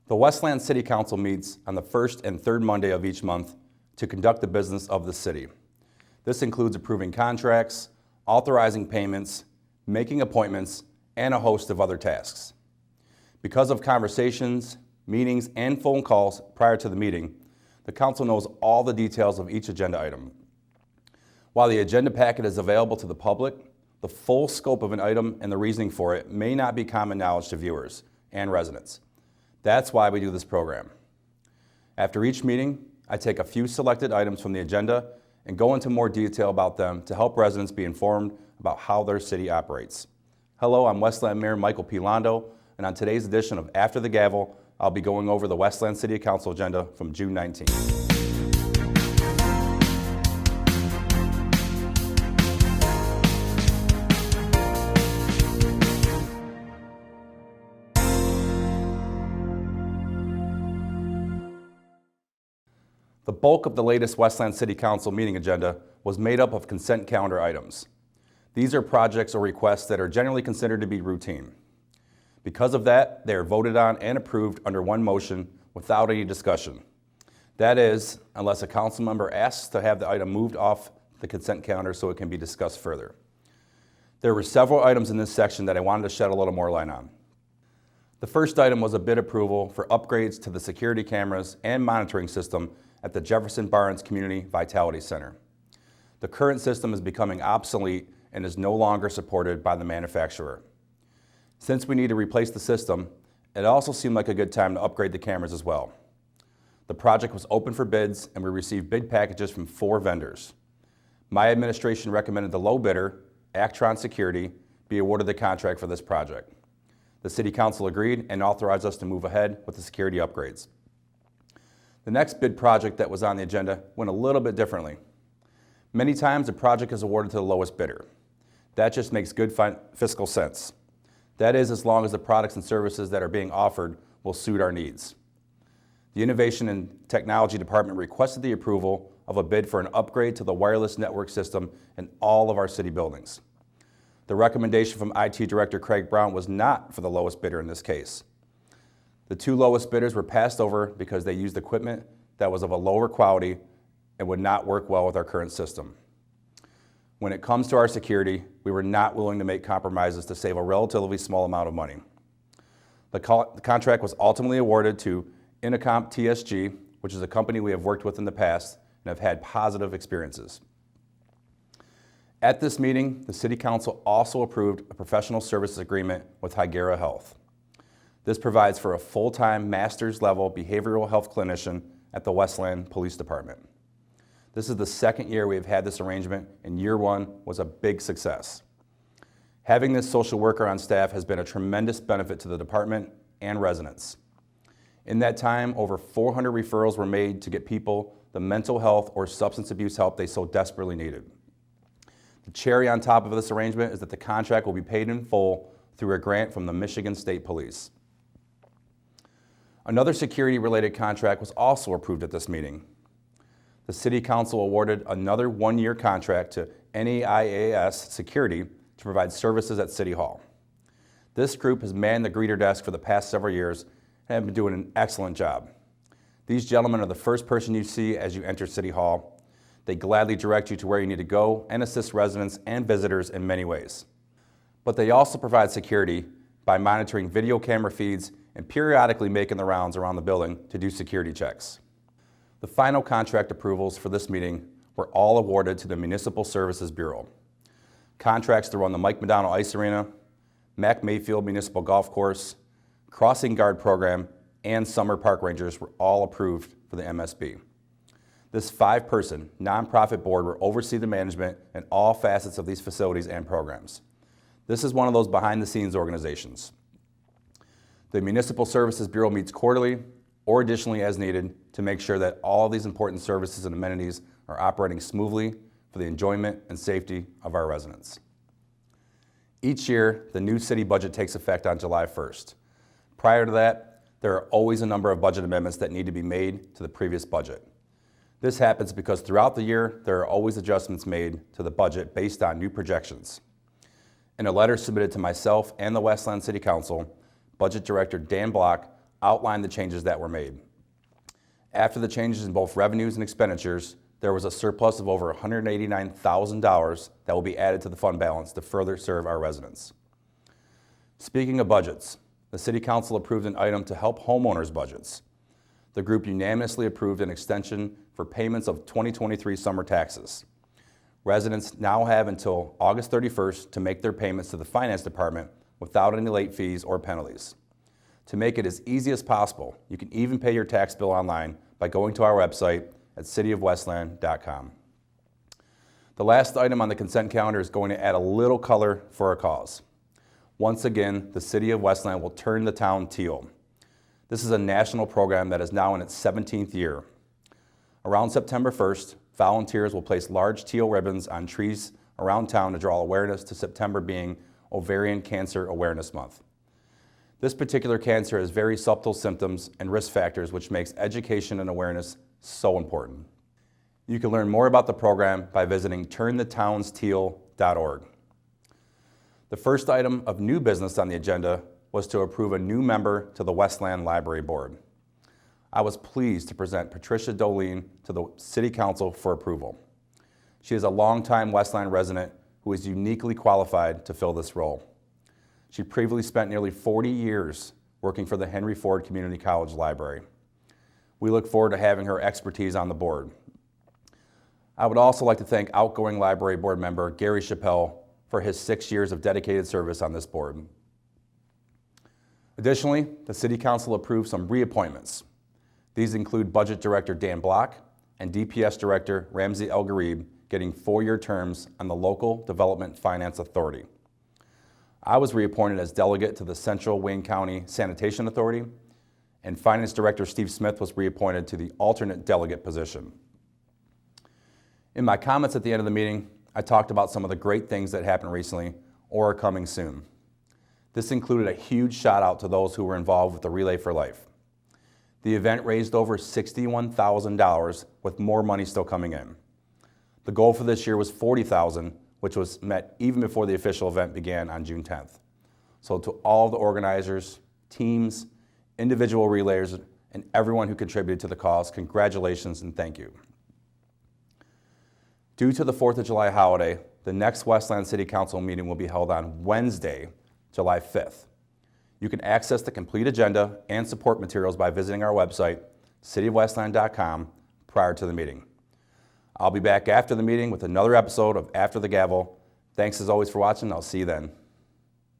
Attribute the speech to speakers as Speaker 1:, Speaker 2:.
Speaker 1: The Westland City Council meets on the first and third Monday of each month to conduct the business of the city. This includes approving contracts, authorizing payments, making appointments, and a host of other tasks. Because of conversations, meetings, and phone calls prior to the meeting, the council knows all the details of each agenda item. While the agenda packet is available to the public, the full scope of an item and the reasoning for it may not be common knowledge to viewers and residents. That's why we do this program. After each meeting, I take a few selected items from the agenda and go into more detail about them to help residents be informed about how their city operates. Hello, I'm Westland Mayor Michael P. Londeau, and on today's edition of After the Gavel, I'll be going over the Westland City Council agenda from June 19th. The bulk of the latest Westland City Council meeting agenda was made up of consent calendar items. These are projects or requests that are generally considered to be routine. Because of that, they are voted on and approved under one motion without any discussion. That is, unless a council member asks to have the item moved off the consent calendar so it can be discussed further. There were several items in this section that I wanted to shed a little more light on. The first item was a bid approval for upgrades to the security cameras and monitoring system at the Jefferson Barnes Community Vitality Center. The current system is becoming obsolete and is no longer supported by the manufacturer. Since we need to replace the system, it also seemed like a good time to upgrade the cameras as well. The project was open for bids and we received bid packages from 4 vendors. My administration recommended the low bidder, Actron Security, be awarded the contract for this project. The City Council agreed and authorized us to move ahead with the security upgrades. The next bid project that was on the agenda went a little bit differently. Many times the project is awarded to the lowest bidder. That just makes good fiscal sense. That is, as long as the products and services that are being offered will suit our needs. The Innovation and Technology Department requested the approval of a bid for an upgrade to the wireless network system in all of our city buildings. The recommendation from IT Director Craig Brown was not for the lowest bidder in this case. The 2 lowest bidders were passed over because they used equipment that was of a lower quality and would not work well with our current system. When it comes to our security, we were not willing to make compromises to save a relatively small amount of money. The contract was ultimately awarded to Intercom TSG, which is a company we have worked with in the past and have had positive experiences. At this meeting, the City Council also approved a professional services agreement with Hygera Health. This provides for a full-time master's level behavioral health clinician at the Westland Police Department. This is the second year we have had this arrangement, and year 1 was a big success. Having this social worker on staff has been a tremendous benefit to the department and residents. In that time, over 400 referrals were made to get people the mental health or substance abuse help they so desperately needed. The cherry on top of this arrangement is that the contract will be paid in full through a grant from the Michigan State Police. Another security-related contract was also approved at this meeting. The City Council awarded another 1-year contract to NAIAS Security to provide services at City Hall. This group has manned the greeter desk for the past several years and have been doing an excellent job. These gentlemen are the first person you see as you enter City Hall. They gladly direct you to where you need to go and assist residents and visitors in many ways. But they also provide security by monitoring video camera feeds and periodically making the rounds around the building to do security checks. The final contract approvals for this meeting were all awarded to the Municipal Services Bureau. Contracts to run the Mike McDonald Ice Arena, Mac Mayfield Municipal Golf Course, Crossing Guard Program, and Summer Park Rangers were all approved for the MSB. This 5-person nonprofit board will oversee the management and all facets of these facilities and programs. This is one of those behind-the-scenes organizations. The Municipal Services Bureau meets quarterly or additionally as needed to make sure that all of these important services and amenities are operating smoothly for the enjoyment and safety of our residents. Each year, the new city budget takes effect on July 1st. Prior to that, there are always a number of budget amendments that need to be made to the previous budget. This happens because throughout the year, there are always adjustments made to the budget based on new projections. In a letter submitted to myself and the Westland City Council, Budget Director Dan Block outlined the changes that were made. After the changes in both revenues and expenditures, there was a surplus of over $189,000 that will be added to the fund balance to further serve our residents. Speaking of budgets, the City Council approved an item to help homeowners' budgets. The group unanimously approved an extension for payments of 2023 summer taxes. Residents now have until August 31st to make their payments to the Finance Department without any late fees or penalties. To make it as easy as possible, you can even pay your tax bill online by going to our website at cityofwestland.com. The last item on the consent calendar is going to add a little color for our cause. Once again, the City of Westland will turn the town teal. This is a national program that is now in its 17th year. Around September 1st, volunteers will place large teal ribbons on trees around town to draw awareness to September being Ovarian Cancer Awareness Month. This particular cancer has very subtle symptoms and risk factors, which makes education and awareness so important. You can learn more about the program by visiting turnthetownsteal.org. The first item of new business on the agenda was to approve a new member to the Westland Library Board. I was pleased to present Patricia Dolene to the City Council for approval. She is a longtime Westland resident who is uniquely qualified to fill this role. She previously spent nearly 40 years working for the Henry Ford Community College Library. We look forward to having her expertise on the board. I would also like to thank outgoing Library Board member Gary Chappelle for his 6 years of dedicated service on this board. Additionally, the City Council approved some reappointments. These include Budget Director Dan Block and DPS Director Ramsey El Gharib getting 4-year terms on the Local Development Finance Authority. I was reappointed as delegate to the Central Wayne County Sanitation Authority, and Finance Director Steve Smith was reappointed to the alternate delegate position. In my comments at the end of the meeting, I talked about some of the great things that happened recently or are coming soon. This included a huge shout out to those who were involved with the Relay for Life. The event raised over $61,000 with more money still coming in. The goal for this year was $40,000, which was met even before the official event began on June 10th. So to all the organizers, teams, individual relayers, and everyone who contributed to the cause, congratulations and thank you. Due to the 4th of July holiday, the next Westland City Council meeting will be held on Wednesday, July 5th. You can access the complete agenda and support materials by visiting our website, cityofwestland.com, prior to the meeting. I'll be back after the meeting with another episode of After the Gavel. Thanks as always for watching. I'll see you then.